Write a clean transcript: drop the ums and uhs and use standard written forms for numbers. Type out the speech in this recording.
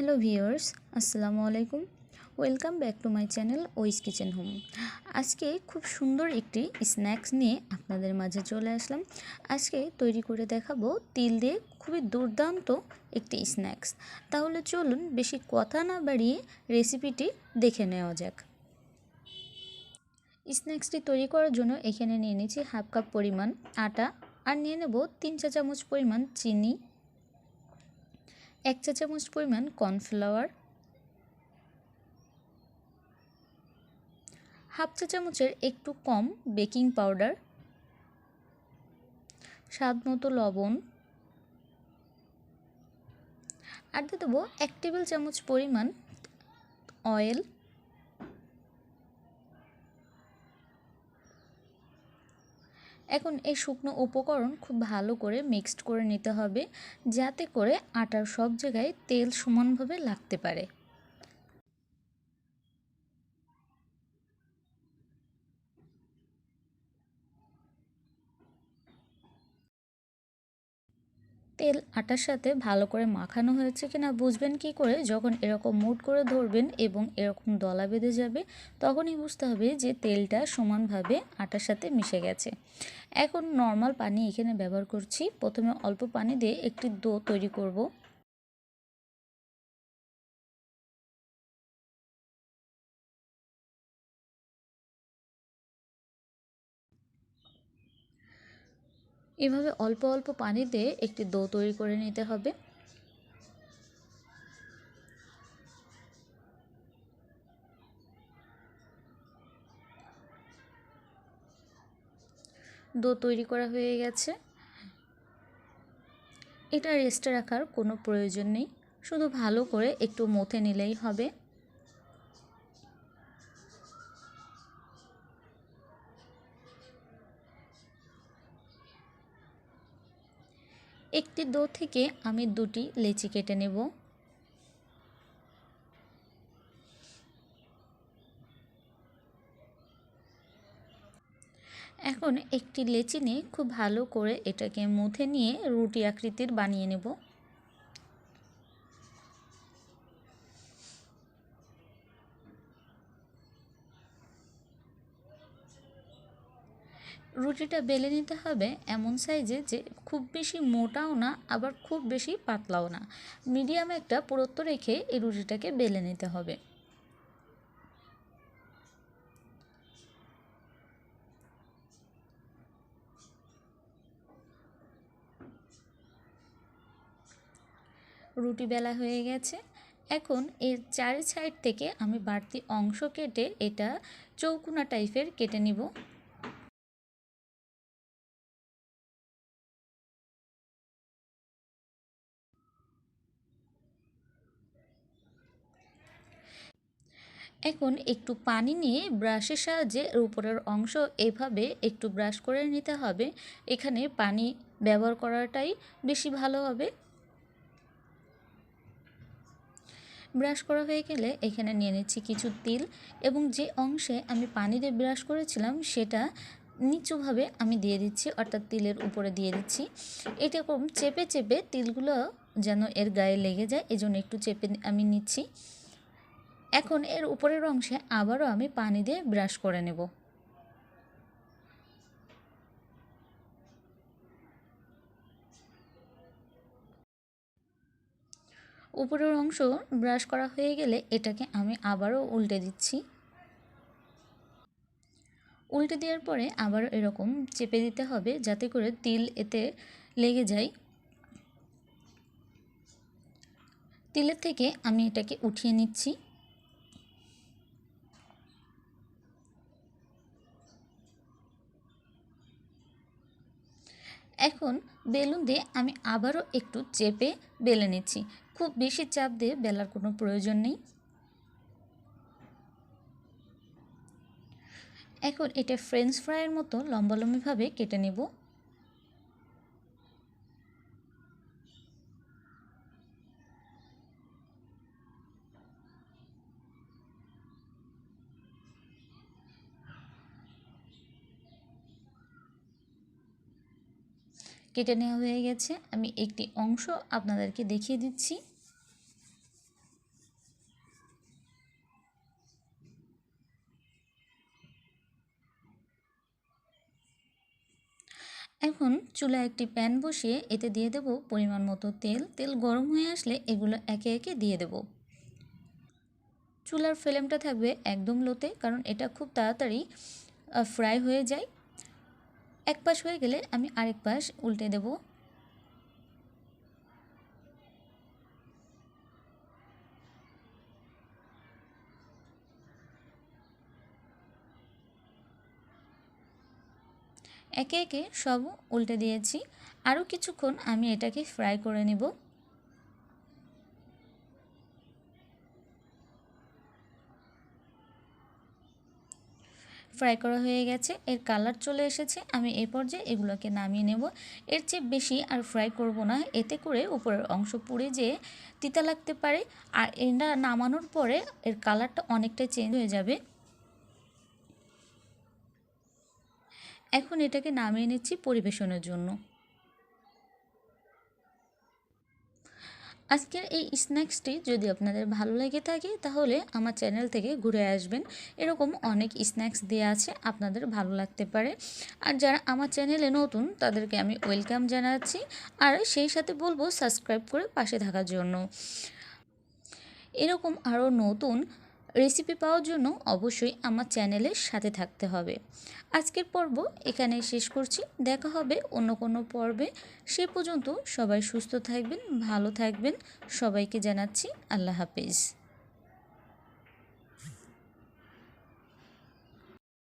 Hello viewers, আসসালামু আলাইকুম। Welcome back to my channel ওইস কিচেন হোম। আজকে খুব সুন্দর একটি স্ন্যাক্স নিয়ে আপনাদের মাঝে চলে আসলাম। আজকে তৈরি করে দেখাবো তিল দিয়ে খুবই দুর্দান্ত একটি স্ন্যাক্স। তাহলে চলুন বেশি কথা না বাড়িয়ে রেসিপিটি দেখে নেওয়া যাক। স্ন্যাক্সটি তৈরি করার জন্য এখানে নিয়ে নিয়েছি হাফ কাপ পরিমাণ আটা, আর নিয়ে নেব 3 চা চামচ পরিমাণ চিনি, 1 চা চামচ পরিমাণ কর্নফ্লাওয়ার, হাফ চা চামচের একটু কম বেকিং পাউডার, স্বাদ মতো লবণ, আর দিয়ে দেবো 1 টেবিল চামচ পরিমাণ অয়েল। এখন এই শুকনো উপকরণ খুব ভালো করে মিক্সড করে নিতে হবে, যাতে করে আটার সব জায়গায় তেল সমানভাবে লাগতে পারে। তেল আটার সাথে ভালো করে মাখানো হয়েছে কিনা বুঝবেন কি করে, যখন এরকম মুঠ করে ধরবেন এবং এরকম দলা বেঁধে যাবে, তখনই বুঝতে হবে যে তেলটা সমানভাবে আটার সাথে মিশে গেছে। এখন নর্মাল পানি এখানে ব্যবহার করছি। প্রথমে অল্প পানি দিয়ে একটি ডো তৈরি করব। এভাবে অল্প অল্প পানি দিয়ে একটি ডো তৈরি করে নিতে হবে। ডো তৈরি করা হয়ে গেছে। এটা রেস্টে রাখার কোনো প্রয়োজন নেই, শুধু ভালো করে একটু মথে নিলেই হবে। একটি ডো থেকে আমি দুটি লেচি কেটে নেব। এখন একটি লেচি নিয়ে খুব ভালো করে এটাকে মুথে নিয়ে রুটি আকৃতির বানিয়ে নেব। রুটিটা বেলে নিতে হবে এমন সাইজে যে খুব বেশি মোটাও না, আবার খুব বেশি পাতলাও না, মিডিয়াম একটা পুরুত্ব রেখে এই রুটিটাকে বেলে নিতে হবে। রুটি বেলা হয়ে গেছে। এখন এর চার সাইড থেকে আমি বাড়তি অংশ কেটে এটা চৌকোনা টাইপের কেটে নিব। এখন একটু পানি নিয়ে ব্রাশের সাহায্যে উপরের অংশ এভাবে একটু ব্রাশ করে নিতে হবে। এখানে পানি ব্যবহার করাটাই বেশি ভালো হবে। ব্রাশ করা হয়ে গেলে এখানে নিয়ে নিচ্ছি কিছু তিল, এবং যে অংশে আমি পানি দিয়ে ব্রাশ করেছিলাম সেটা নিচুভাবে আমি দিয়ে দিচ্ছি, অর্থাৎ তিলের উপরে দিয়ে দিচ্ছি। এরকম চেপে চেপে তিলগুলো যেন এর গায়ে লেগে যায়, এজন্য একটু চেপে আমি নিচ্ছি। এখন এর উপরের অংশে আবারও আমি পানি দিয়ে ব্রাশ করে নেব। উপরের অংশ ব্রাশ করা হয়ে গেলে এটাকে আমি আবারও উল্টে দিচ্ছি। উল্টে দেওয়ার পরে আবারও এরকম চেপে দিতে হবে, যাতে করে তিল এতে লেগে যায়। তিলের থেকে আমি এটাকে উঠিয়ে নিচ্ছি। এখন বেলুন দিয়ে আমি আবারও একটু চেপে বেলে নিচ্ছি। খুব বেশি চাপ দিয়ে বেলার কোনো প্রয়োজন নেই। এখন এটা ফ্রেঞ্চ ফ্রাইয়ের মতো লম্বা লম্বিভাবে কেটে নেব। কেটে নেওয়া হয়ে গেছে। আমি একটি অংশ আপনাদেরকে দেখিয়ে দিচ্ছি। এখন চুলায় একটি প্যান বসিয়ে এতে দিয়ে দেব পরিমাণ মতো তেল। তেল গরম হয়ে আসলে এগুলো একে একে দিয়ে দেব। চুলার ফ্লেমটা থাকবে একদম লোতে, কারণ এটা খুব তাড়াতাড়ি ফ্রাই হয়ে যায়। এক পাশ হয়ে গেলে আমি আরেক পাশ উল্টে দেব। একে একে সব উল্টে দিয়েছি। আরও কিছুক্ষণ আমি এটাকে ফ্রাই করে নেব। ফ্রাই করা হয়ে গেছে, এর কালার চলে এসেছে। আমি এই পর্যায়ে এগুলোকে নামিয়ে নেব। এর চেয়ে বেশি আর ফ্রাই করব না, এতে করে উপরের অংশ পুড়ে যেয়ে তিতা লাগতে পারে। আর এটা নামানোর পরে এর কালারটা অনেকটাই চেঞ্জ হয়ে যাবে। এখন এটাকে নামিয়ে নিচ্ছি পরিবেশনের জন্য। আজকের এই স্ন্যাক্সটি যদি আপনাদের ভালো লেগে থাকে তাহলে আমার চ্যানেল থেকে ঘুরে আসবেন। এরকম অনেক স্ন্যাক্স দেওয়া আছে, আপনাদের ভালো লাগতে পারে। আর যারা আমার চ্যানেলে নতুন তাদেরকে আমি ওয়েলকাম জানাচ্ছি, আর সেই সাথে বলবো সাবস্ক্রাইব করে পাশে থাকার জন্য। এরকম আরও নতুন রেসিপি পাওয়ার জন্য অবশ্যই আমার চ্যানেলের সাথে থাকতে হবে। আজকের পর্ব এখানে শেষ করছি, দেখা হবে অন্য কোনো পর্বে। সে পর্যন্ত সবাই সুস্থ থাকবেন, ভালো থাকবেন। সবাইকে জানাচ্ছি আল্লাহ হাফেজ।